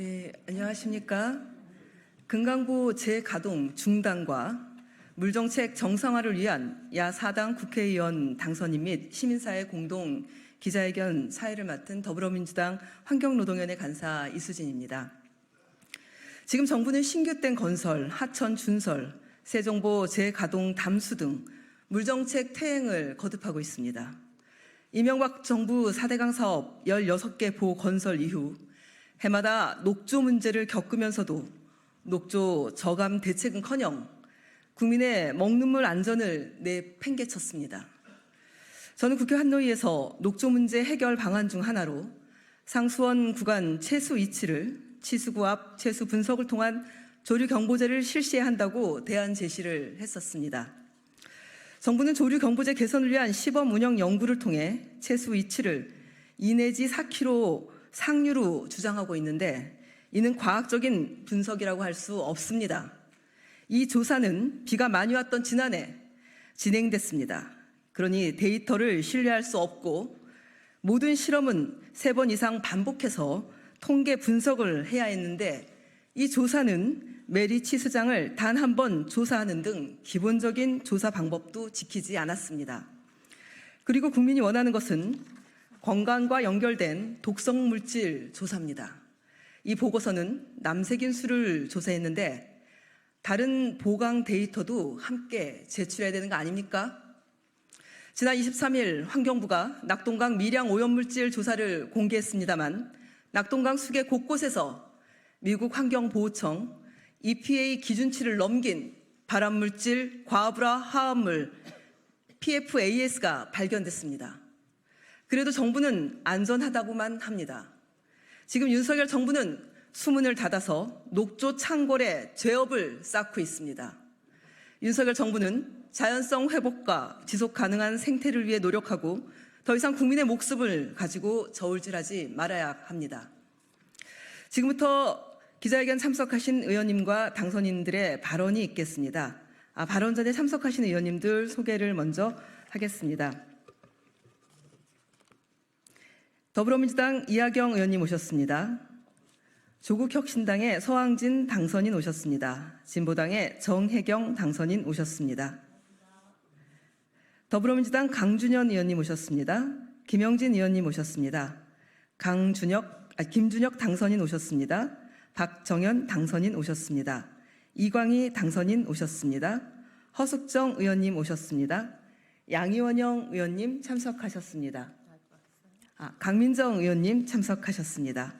네, 안녕하십니까. 금강보 재가동 중단과 물정책 정상화를 위한 야4당 국회의원 당선인 및 시민사회 공동 기자회견 사회를 맡은 더불어민주당 환경노동위원회 간사 이수진입니다. 지금 정부는 신규댐 건설, 하천 준설, 세종보 재가동 담수 등 물정책 퇴행을 거듭하고 있습니다. 이명박 정부 4대강 사업 16개 보 건설 이후 해마다 녹조 문제를 겪으면서도 녹조 저감 대책은커녕 국민의 먹는 물 안전을 내팽개쳤습니다. 저는 국회 환노위에서 녹조 문제 해결 방안 중 하나로 상수원 구간 채수 이치를 치수구 앞 채수 분석을 통한 조류 경보제를 실시해야 한다고 대안 제시를 했었습니다. 정부는 조류 경보제 개선을 위한 시범 운영 연구를 통해 채수 이치를 2 내지 4km 상류로 주장하고 있는데 이는 과학적인 분석이라고 할 수 없습니다. 이 조사는 비가 많이 왔던 지난해 진행됐습니다. 그러니 데이터를 신뢰할 수 없고 모든 실험은 3번 이상 반복해서 통계 분석을 해야 했는데 이 조사는 메리 치수장을 단 한 번 조사하는 등 기본적인 조사 방법도 지키지 않았습니다. 그리고 국민이 원하는 것은 건강과 연결된 독성 물질 조사입니다. 이 보고서는 남색인수를 조사했는데 다른 보강 데이터도 함께 제출해야 되는 거 아닙니까? 지난 23일 환경부가 낙동강 미량 오염물질 조사를 공개했습니다만 낙동강 수계 곳곳에서 미국 환경보호청 EPA 기준치를 넘긴 발암물질 과부라 화합물 PFAS가 발견됐습니다. 그래도 정부는 안전하다고만 합니다. 지금 윤석열 정부는 수문을 닫아서 녹조 창궐에 죄업을 쌓고 있습니다. 윤석열 정부는 자연성 회복과 지속 가능한 생태를 위해 노력하고 더 이상 국민의 목숨을 가지고 저울질하지 말아야 합니다. 지금부터 기자회견 참석하신 의원님과 당선인들의 발언이 있겠습니다. 발언 전에 참석하신 의원님들 소개를 먼저 하겠습니다. 더불어민주당 이하경 의원님 오셨습니다. 조국혁신당의 서왕진 당선인 오셨습니다. 진보당의 정혜경 당선인 오셨습니다. 더불어민주당 강준현 의원님 오셨습니다. 김영진 의원님 오셨습니다. 김준혁 당선인 오셨습니다. 박정현 당선인 오셨습니다. 이광희 당선인 오셨습니다. 허숙정 의원님 오셨습니다. 양이원영 의원님 참석하셨습니다. 강민정 의원님 참석하셨습니다.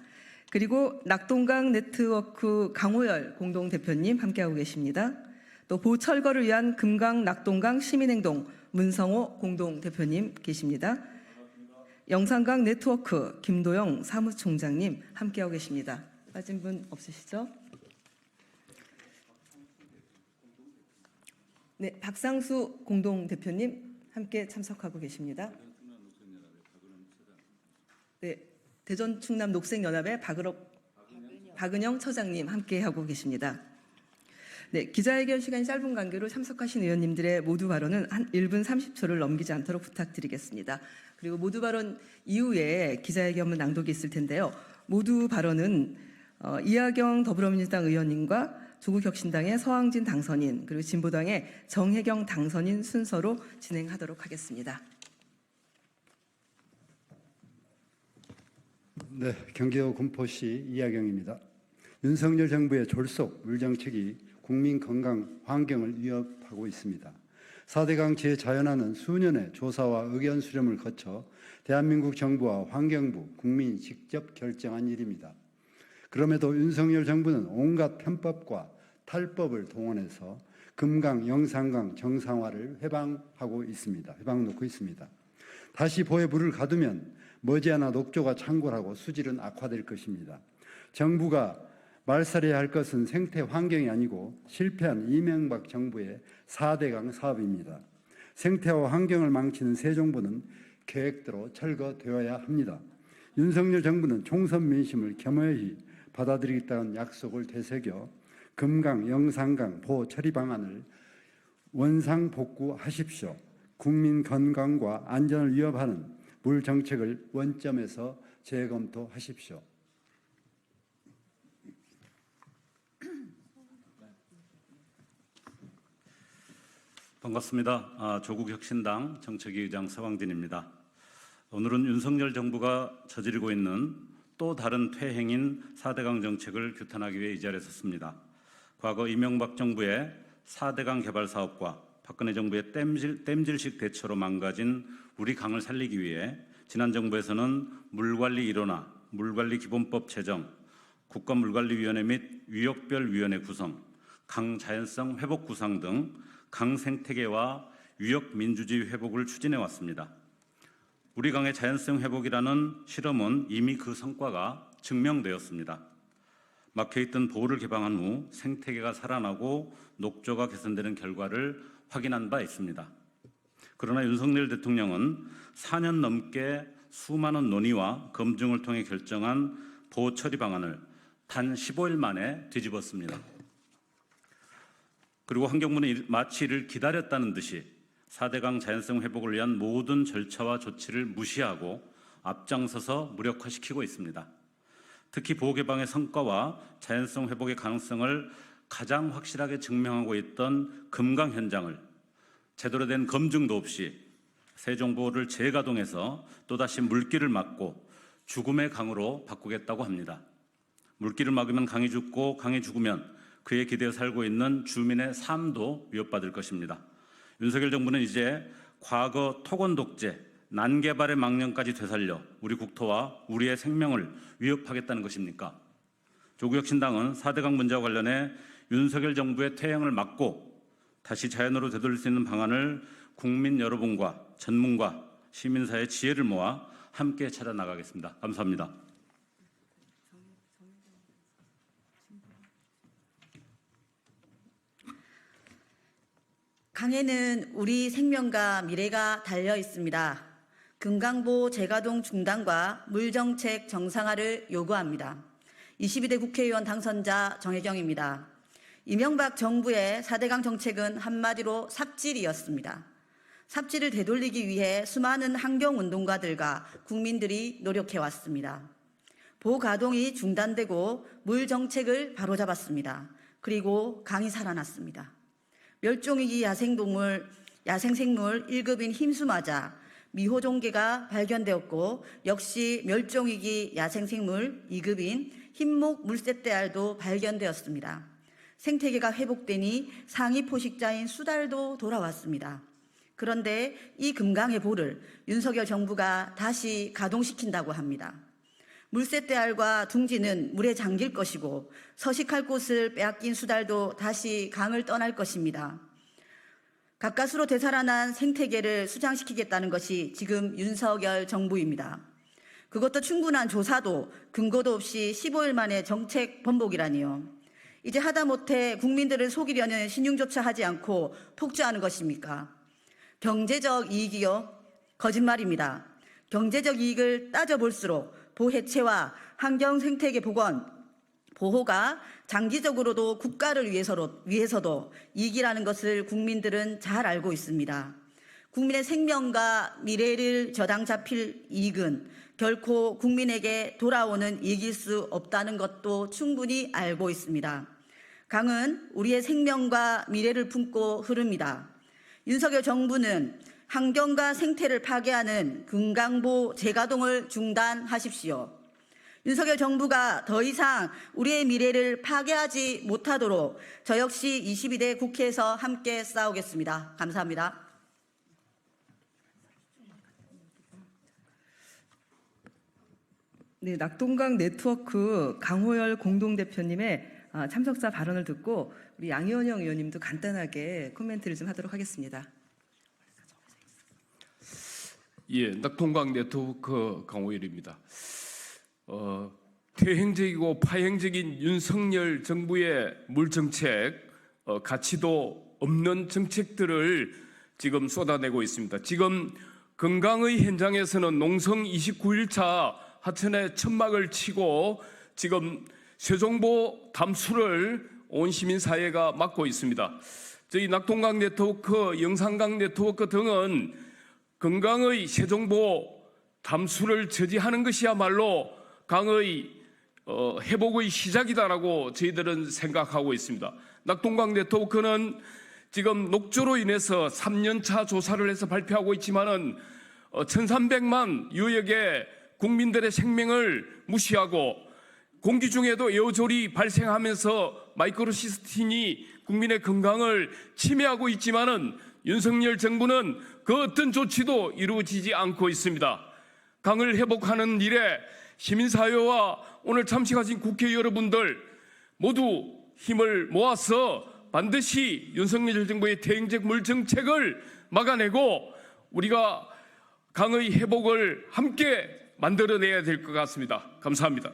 그리고 낙동강 네트워크 강호열 공동대표님 함께하고 계십니다. 또 보철거를 위한 금강 낙동강 시민행동 문성호 공동대표님 계십니다. 영산강 네트워크 김도영 사무총장님 함께하고 계십니다. 빠진 분 없으시죠? 네, 박상수 공동대표님 함께 참석하고 계십니다. 네, 대전 충남 녹색연합의 박은영 처장님 함께하고 계십니다. 네, 기자회견 시간이 짧은 관계로 참석하신 의원님들의 모두 발언은 한 1분 30초를 넘기지 않도록 부탁드리겠습니다. 그리고 모두 발언 이후에 기자회견문 낭독이 있을 텐데요. 모두 발언은 이하경 더불어민주당 의원님과 조국혁신당의 서왕진 당선인 그리고 진보당의 정혜경 당선인 순서로 진행하도록 하겠습니다. 네, 경기도 군포시 이하경입니다. 윤석열 정부의 졸속 물정책이 국민 건강, 환경을 위협하고 있습니다. 4대강 재자연화는 수년의 조사와 의견 수렴을 거쳐 대한민국 정부와 환경부, 국민이 직접 결정한 일입니다. 그럼에도 윤석열 정부는 온갖 편법과 탈법을 동원해서 금강, 영산강 정상화를 회방놓고 있습니다. 다시 보에 불을 가두면 머지않아 녹조가 창궐하고 수질은 악화될 것입니다. 정부가 말살해야 할 것은 생태 환경이 아니고 실패한 이명박 정부의 4대강 사업입니다. 생태와 환경을 망치는 새 정부는 계획대로 철거되어야 합니다. 윤석열 정부는 총선 민심을 겸허히 받아들이겠다는 약속을 되새겨 금강, 영산강 보호 처리 방안을 원상복구하십시오. 국민 건강과 안전을 위협하는 물 정책을 원점에서 재검토하십시오. 반갑습니다. 조국혁신당 정책위 의장 서광진입니다. 오늘은 윤석열 정부가 저지르고 있는 또 다른 퇴행인 4대강 정책을 규탄하기 위해 이 자리에 섰습니다. 과거 이명박 정부의 4대강 개발 사업과 박근혜 정부의 땜질식 대처로 망가진 우리 강을 살리기 위해 지난 정부에서는 물관리 1호나 물관리 기본법 제정, 국가물관리위원회 및 위역별 위원회 구성, 강 자연성 회복 구상 등 강 생태계와 위역 민주주의 회복을 추진해 왔습니다. 우리 강의 자연성 회복이라는 실험은 이미 그 성과가 증명되었습니다. 막혀있던 보호를 개방한 후 생태계가 살아나고 녹조가 개선되는 결과를 확인한 바 있습니다. 그러나 윤석열 대통령은 4년 넘게 수많은 논의와 검증을 통해 결정한 보호 처리 방안을 단 15일 만에 뒤집었습니다. 그리고 환경부는 마치 이를 기다렸다는 듯이 4대강 자연성 회복을 위한 모든 절차와 조치를 무시하고 앞장서서 무력화시키고 있습니다. 특히 보호 개방의 성과와 자연성 회복의 가능성을 가장 확실하게 증명하고 있던 금강 현장을 제대로 된 검증도 없이 세종보호를 재가동해서 또다시 물길을 막고 죽음의 강으로 바꾸겠다고 합니다. 물길을 막으면 강이 죽고 강이 죽으면 그에 기대어 살고 있는 주민의 삶도 위협받을 것입니다. 윤석열 정부는 이제 과거 토건 독재, 난개발의 망령까지 되살려 우리 국토와 우리의 생명을 위협하겠다는 것입니까? 조국혁신당은 4대강 문제와 관련해 윤석열 정부의 퇴행을 막고 다시 자연으로 되돌릴 수 있는 방안을 국민 여러분과 전문가, 시민사회의 지혜를 모아 함께 찾아 나가겠습니다. 감사합니다. 강에는 우리 생명과 미래가 달려 있습니다. 금강보 재가동 중단과 물정책 정상화를 요구합니다. 22대 국회의원 당선자 정혜경입니다. 이명박 정부의 4대강 정책은 한마디로 삽질이었습니다. 삽질을 되돌리기 위해 수많은 환경운동가들과 국민들이 노력해왔습니다. 보가동이 중단되고 물정책을 바로잡았습니다. 그리고 강이 살아났습니다. 멸종위기 야생생물 1급인 흰수마자, 미호종개가 발견되었고 역시 멸종위기 야생생물 2급인 흰목 물새떼알도 발견되었습니다. 생태계가 회복되니 상위 포식자인 수달도 돌아왔습니다. 그런데 이 금강의 보를 윤석열 정부가 다시 가동시킨다고 합니다. 물새떼알과 둥지는 물에 잠길 것이고 서식할 곳을 빼앗긴 수달도 다시 강을 떠날 것입니다. 가까스로 되살아난 생태계를 수장시키겠다는 것이 지금 윤석열 정부입니다. 그것도 충분한 조사도 근거도 없이 15일 만에 정책 번복이라니요. 이제 하다못해 국민들을 속이려는 신용조차 하지 않고 폭주하는 것입니까? 경제적 이익이요? 거짓말입니다. 경제적 이익을 따져볼수록 보해체와 환경 생태계 복원, 보호가 장기적으로도 국가를 위해서도 이익이라는 것을 국민들은 잘 알고 있습니다. 국민의 생명과 미래를 저당 잡힐 이익은 결코 국민에게 돌아오는 이익일 수 없다는 것도 충분히 알고 있습니다. 강은 우리의 생명과 미래를 품고 흐릅니다. 윤석열 정부는 환경과 생태를 파괴하는 금강보 재가동을 중단하십시오. 윤석열 정부가 더 이상 우리의 미래를 파괴하지 못하도록 저 역시 22대 국회에서 함께 싸우겠습니다. 감사합니다. 네, 낙동강 네트워크 강호열 공동대표님의 참석자 발언을 듣고 우리 양현영 의원님도 간단하게 코멘트를 좀 하도록 하겠습니다. 예, 낙동강 네트워크 강호열입니다. 퇴행적이고 파행적인 윤석열 정부의 물정책, 가치도 없는 정책들을 지금 쏟아내고 있습니다. 지금 건강의 현장에서는 농성 29일차 하천에 천막을 치고 지금 세종보 담수를 온 시민사회가 막고 있습니다. 저희 낙동강 네트워크, 영산강 네트워크 등은 건강의 세종보 담수를 저지하는 것이야말로 강의 회복의 시작이다라고 저희들은 생각하고 있습니다. 낙동강 네트워크는 지금 녹조로 인해서 3년차 조사를 해서 발표하고 있지만은 1,300만 유역의 국민들의 생명을 무시하고 공기 중에도 에어졸이 발생하면서 마이크로시스틴이 국민의 건강을 침해하고 있지만은 윤석열 정부는 그 어떤 조치도 이루어지지 않고 있습니다. 강을 회복하는 일에 시민사회와 오늘 참석하신 국회 여러분들 모두 힘을 모아서 반드시 윤석열 정부의 대행적 물 정책을 막아내고 우리가 강의 회복을 함께 만들어내야 될 것 같습니다. 감사합니다.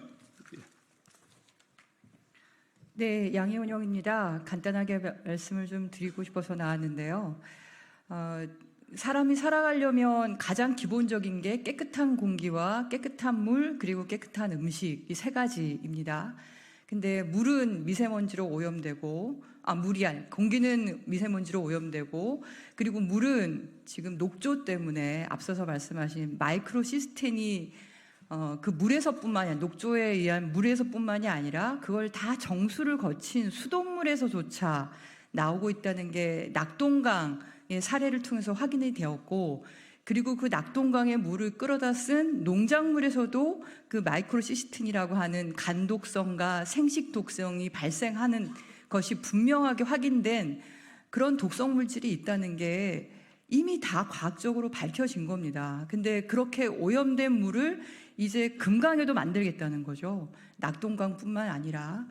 네, 양희은영입니다. 간단하게 말씀을 좀 드리고 싶어서 나왔는데요. 사람이 살아가려면 가장 기본적인 게 깨끗한 공기와 깨끗한 물 그리고 깨끗한 음식 이 세 가지입니다. 근데 물은 미세먼지로 오염되고 공기는 미세먼지로 오염되고 그리고 물은 지금 녹조 때문에 앞서서 말씀하신 마이크로시스텐이 그 물에서뿐만이 아니라 녹조에 의한 물에서뿐만이 아니라 그걸 다 정수를 거친 수돗물에서조차 나오고 있다는 게 낙동강의 사례를 통해서 확인이 되었고 그리고 그 낙동강의 물을 끌어다 쓴 농작물에서도 그 마이크로시스틴이라고 하는 간독성과 생식독성이 발생하는 것이 분명하게 확인된 그런 독성 물질이 있다는 게 이미 다 과학적으로 밝혀진 겁니다. 근데 그렇게 오염된 물을 이제 금강에도 만들겠다는 거죠. 낙동강뿐만 아니라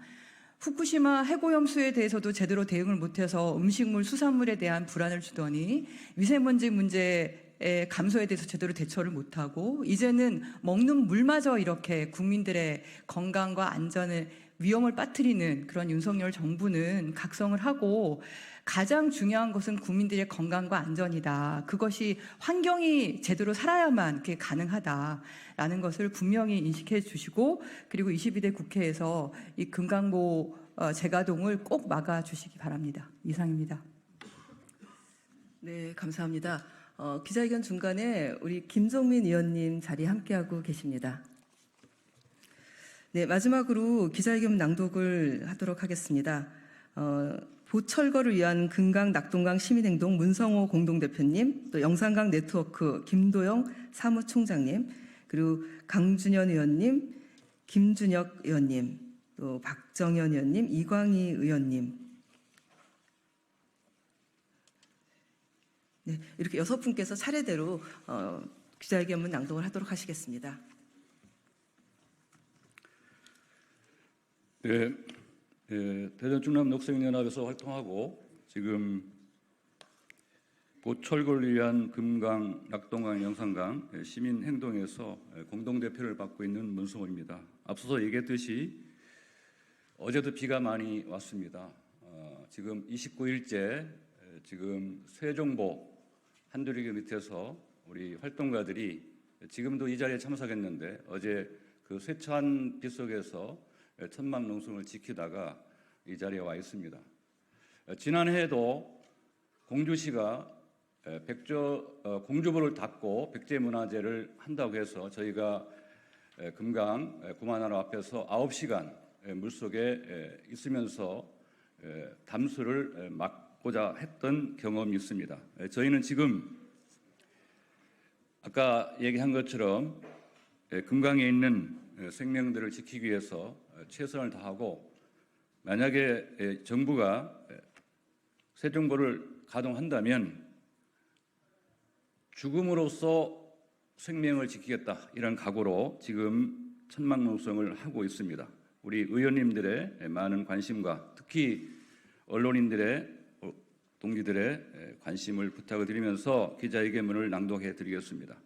후쿠시마 핵오염수에 대해서도 제대로 대응을 못해서 음식물, 수산물에 대한 불안을 주더니 미세먼지 문제의 감소에 대해서 제대로 대처를 못하고 이제는 먹는 물마저 이렇게 국민들의 건강과 안전을 위험을 빠뜨리는 그런 윤석열 정부는 각성을 하고 가장 중요한 것은 국민들의 건강과 안전이다. 그것이 환경이 제대로 살아야만 그게 가능하다라는 것을 분명히 인식해 주시고 그리고 22대 국회에서 이 금강보 재가동을 꼭 막아 주시기 바랍니다. 이상입니다. 네, 감사합니다. 기자회견 중간에 우리 김종민 의원님 자리 함께하고 계십니다. 네, 마지막으로 기자회견 낭독을 하도록 하겠습니다. 보철거를 위한 금강 낙동강 시민행동 문성호 공동대표님, 또 영산강 네트워크 김도영 사무총장님, 그리고 강준현 의원님, 김준혁 의원님, 또 박정현 의원님, 이광희 의원님, 네, 이렇게 6분께서 차례대로 기자회견문 낭독을 하도록 하시겠습니다. 네, 대전 충남 녹색연합에서 활동하고 지금 보철거를 위한 금강, 낙동강, 영산강 시민 행동에서 공동 대표를 맡고 있는 문성호입니다. 앞서서 얘기했듯이 어제도 비가 많이 왔습니다. 지금 29일째 지금 쇠종보 한두리교 밑에서 우리 활동가들이 지금도 이 자리에 참석했는데 어제 그 쇠찬 비 속에서 천막 농성을 지키다가 이 자리에 와 있습니다. 지난해에도 공주시가 공주보를 닫고 백제문화제를 한다고 해서 저희가 금강 구만하로 앞에서 9시간 물속에 있으면서 담수를 막고자 했던 경험이 있습니다. 저희는 지금 아까 얘기한 것처럼 금강에 있는 생명들을 지키기 위해서 최선을 다하고 만약에 정부가 세종보를 가동한다면 죽음으로써 생명을 지키겠다 이런 각오로 지금 천막농성을 하고 있습니다. 우리 의원님들의 많은 관심과 특히 언론인들의 동지들의 관심을 부탁을 드리면서 기자회견문을 낭독해 드리겠습니다.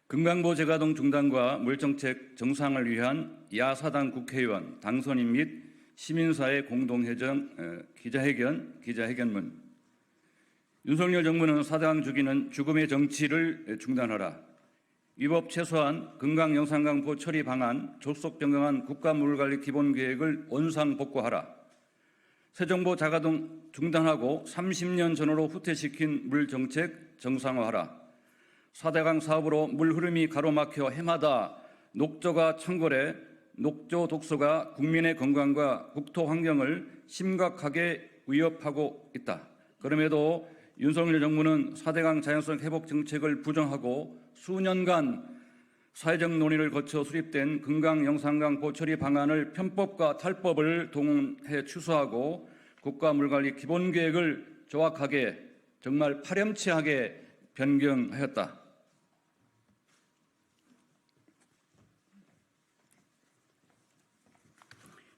금강보 재가동 중단과 물정책 정상을 위한 야사당 국회의원 당선인 및 시민사회 공동회정 기자회견문. 윤석열 정부는 4당 죽이는 죽음의 정치를 중단하라. 위법 최소한 금강 영산강 보처리 방안 졸속 변경한 국가물관리 기본계획을 원상복구하라. 새정보 재가동 중단하고 30년 전후로 후퇴시킨 물정책 정상화하라. 4대강 사업으로 물 흐름이 가로막혀 해마다 녹조가 창궐해 녹조 독소가 국민의 건강과 국토 환경을 심각하게 위협하고 있다. 그럼에도 윤석열 정부는 4대강 자연성 회복 정책을 부정하고 수년간 사회적 논의를 거쳐 수립된 금강 영산강 보처리 방안을 편법과 탈법을 동원해 취소하고 국가물관리 기본계획을 조악하게 정말 파렴치하게 변경하였다.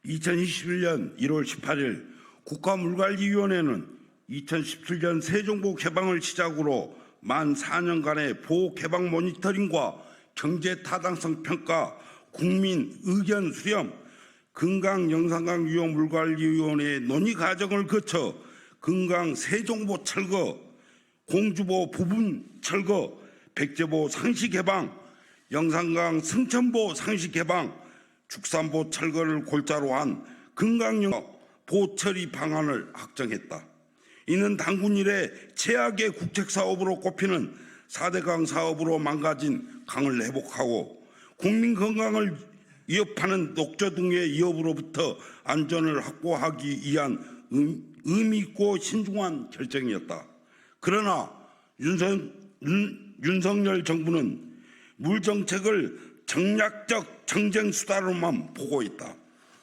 (2021년 1월 18일) 국가물관리위원회는 2017년 세종보 개방을 시작으로 만 4년간의 보호 개방 모니터링과 경제 타당성 평가, 국민 의견 수렴, 금강 영산강 위험물관리위원회의 논의 과정을 거쳐 금강 세종보 철거, 공주보 부분 철거, 백제보 상시 개방, 영산강 성천보 상시 개방, 축산보 철거를 골자로 한 금강영 보처리 방안을 확정했다. 이는 당군 이래 최악의 국책사업으로 꼽히는 4대강 사업으로 망가진 강을 회복하고 국민 건강을 위협하는 녹조 등의 위협으로부터 안전을 확보하기 위한 의미 있고 신중한 결정이었다. 그러나 윤석열 정부는 물정책을 정략적 정쟁 수단으로만 보고 있다.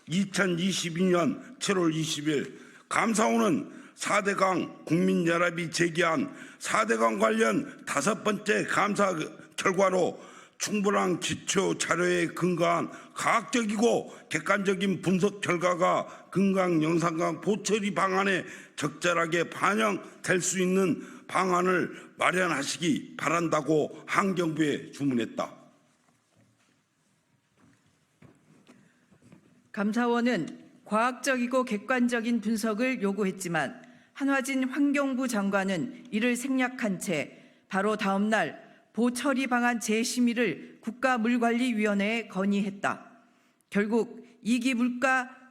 2022년 7월 20일 감사원은 4대강 국민연합이 제기한 4대강 관련 5번째 감사 결과로 충분한 기초 자료에 근거한 과학적이고 객관적인 분석 결과가 금강 영산강 보처리 방안에 적절하게 반영될 수 있는 방안을 마련하시기 바란다고 환경부에 주문했다. 감사원은 과학적이고 객관적인 분석을 요구했지만 한화진 환경부 장관은 이를 생략한 채 바로 다음 날 보처리 방안 재심의를 국가물관리위원회에 건의했다. 결국 2기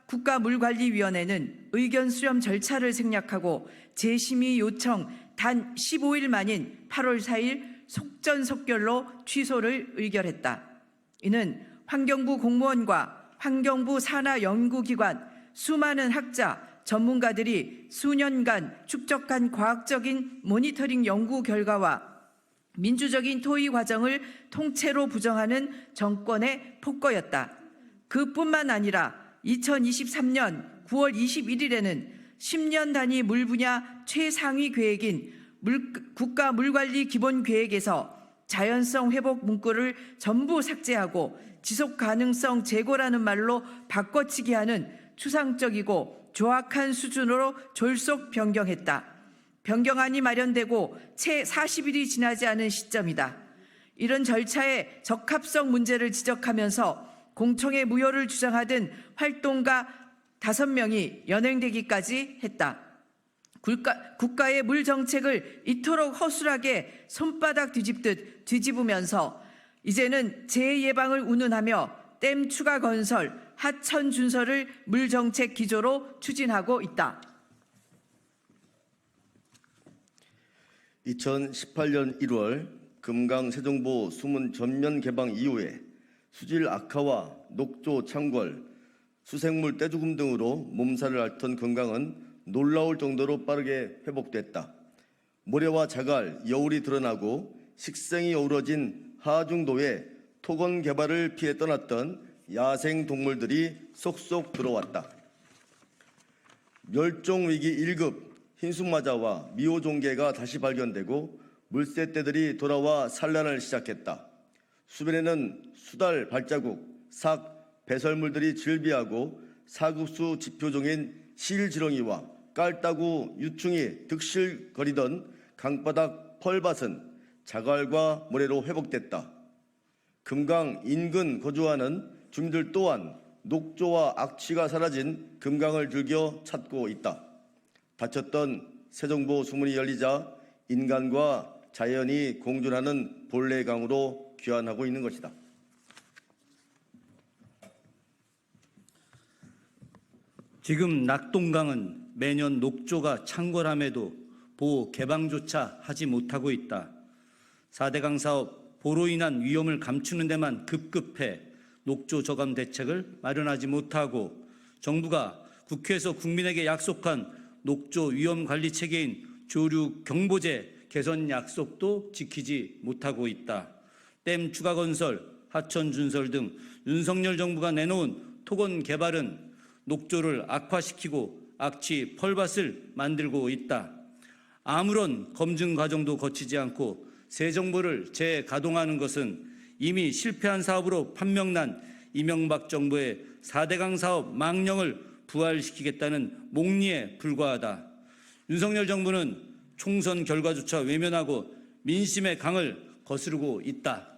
국가물관리위원회는 의견 수렴 절차를 생략하고 재심의 요청 단 15일 만인 8월 4일 속전속결로 취소를 의결했다. 이는 환경부 공무원과 환경부 산하 연구기관, 수많은 학자, 전문가들이 수년간 축적한 과학적인 모니터링 연구 결과와 민주적인 토의 과정을 통째로 부정하는 정권의 폭거였다. 그뿐만 아니라 2023년 9월 21일에는 10년 단위 물 분야 최상위 계획인 국가물관리 기본계획에서 자연성 회복 문구를 전부 삭제하고 지속가능성 재고라는 말로 바꿔치기 하는 추상적이고 조악한 수준으로 졸속 변경했다. 변경안이 마련되고 채 40일이 지나지 않은 시점이다. 이런 절차의 적합성 문제를 지적하면서 공청회 무효를 주장하던 활동가 5명이 연행되기까지 했다. 국가의 물 정책을 이토록 허술하게 손바닥 뒤집듯 뒤집으면서 이제는 재예방을 운운하며 댐 추가 건설, 하천 준설을 물 정책 기조로 추진하고 있다. 2018년 1월 금강 세종보 수문 전면 개방 이후에 수질 악화와 녹조 창궐, 수생물 떼죽음 등으로 몸살을 앓던 금강은 놀라울 정도로 빠르게 회복됐다. 모래와 자갈, 여울이 드러나고 식생이 어우러진 하중도에 토건 개발을 피해 떠났던 야생 동물들이 속속 들어왔다. 멸종위기 1급 흰수마자와 미호종개가 다시 발견되고 물새떼들이 돌아와 산란을 시작했다. 수변에는 수달 발자국, 삭, 배설물들이 즐비하고 사급수 지표종인 실지렁이와 깔따구 유충이 득실거리던 강바닥 펄밭은 자갈과 모래로 회복됐다. 금강 인근 거주하는 주민들 또한 녹조와 악취가 사라진 금강을 즐겨 찾고 있다. 닫혔던 세종보 수문이 열리자 인간과 자연이 공존하는 본래 강으로 귀환하고 있는 것이다. 지금 낙동강은 매년 녹조가 창궐함에도 보호 개방조차 하지 못하고 있다. 4대강 사업 보로 인한 위험을 감추는 데만 급급해 녹조 저감 대책을 마련하지 못하고 정부가 국회에서 국민에게 약속한 녹조 위험 관리 체계인 조류 경보제 개선 약속도 지키지 못하고 있다. 댐 추가 건설, 하천 준설 등 윤석열 정부가 내놓은 토건 개발은 녹조를 악화시키고 악취 펄밭을 만들고 있다. 아무런 검증 과정도 거치지 않고 새 정보를 재가동하는 것은 이미 실패한 사업으로 판명난 이명박 정부의 4대강 사업 망령을 부활시키겠다는 몽리에 불과하다. 윤석열 정부는 총선 결과조차 외면하고 민심의 강을 거스르고 있다.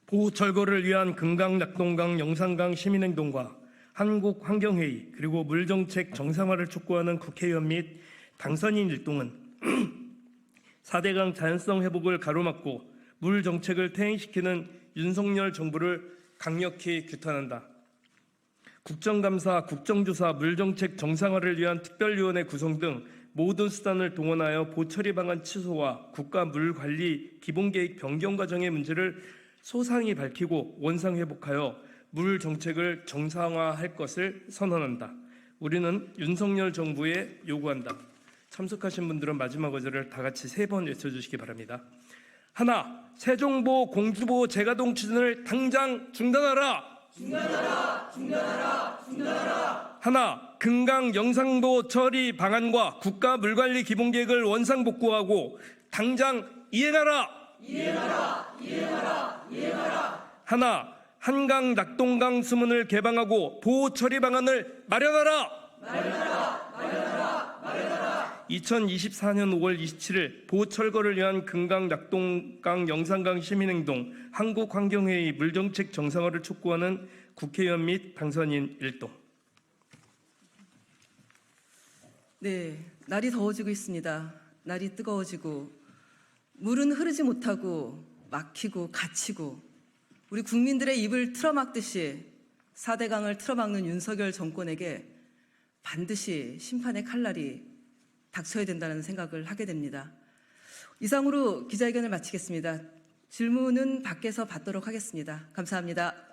보호철거를 위한 금강, 낙동강, 영산강 시민행동과 한국환경회의 그리고 물정책 정상화를 촉구하는 국회의원 및 당선인 일동은 4대강 자연성 회복을 가로막고 물 정책을 퇴행시키는 윤석열 정부를 강력히 규탄한다. 국정감사, 국정조사, 물정책 정상화를 위한 특별위원회 구성 등 모든 수단을 동원하여 보처리 방안 취소와 국가 물관리 기본계획 변경 과정의 문제를 소상히 밝히고 원상 회복하여 물 정책을 정상화할 것을 선언한다. 우리는 윤석열 정부에 요구한다. 참석하신 분들은 마지막 어조를 다 같이 3번 외쳐주시기 바랍니다. 하나, 세종보 공주보 재가동 추진을 당장 중단하라. 중단하라. 중단하라. 중단하라. 하나, 금강 영상도 처리 방안과 국가 물관리 기본계획을 원상 복구하고 당장 이행하라. 이행하라. 이행하라. 이행하라. 하나, 한강 낙동강 수문을 개방하고 보호 처리 방안을 마련하라. 마련하라. 마련하라. 마련하라. 2024년 5월 27일 보호철거를 위한 금강, 낙동강, 영산강 시민행동 한국환경회의 물정책 정상화를 촉구하는 국회의원 및 당선인 일동. 네, 날이 더워지고 있습니다. 날이 뜨거워지고 물은 흐르지 못하고 막히고 갇히고 우리 국민들의 입을 틀어막듯이 4대강을 틀어막는 윤석열 정권에게 반드시 심판의 칼날이 닥쳐야 된다는 생각을 하게 됩니다. 이상으로 기자회견을 마치겠습니다. 질문은 밖에서 받도록 하겠습니다. 감사합니다.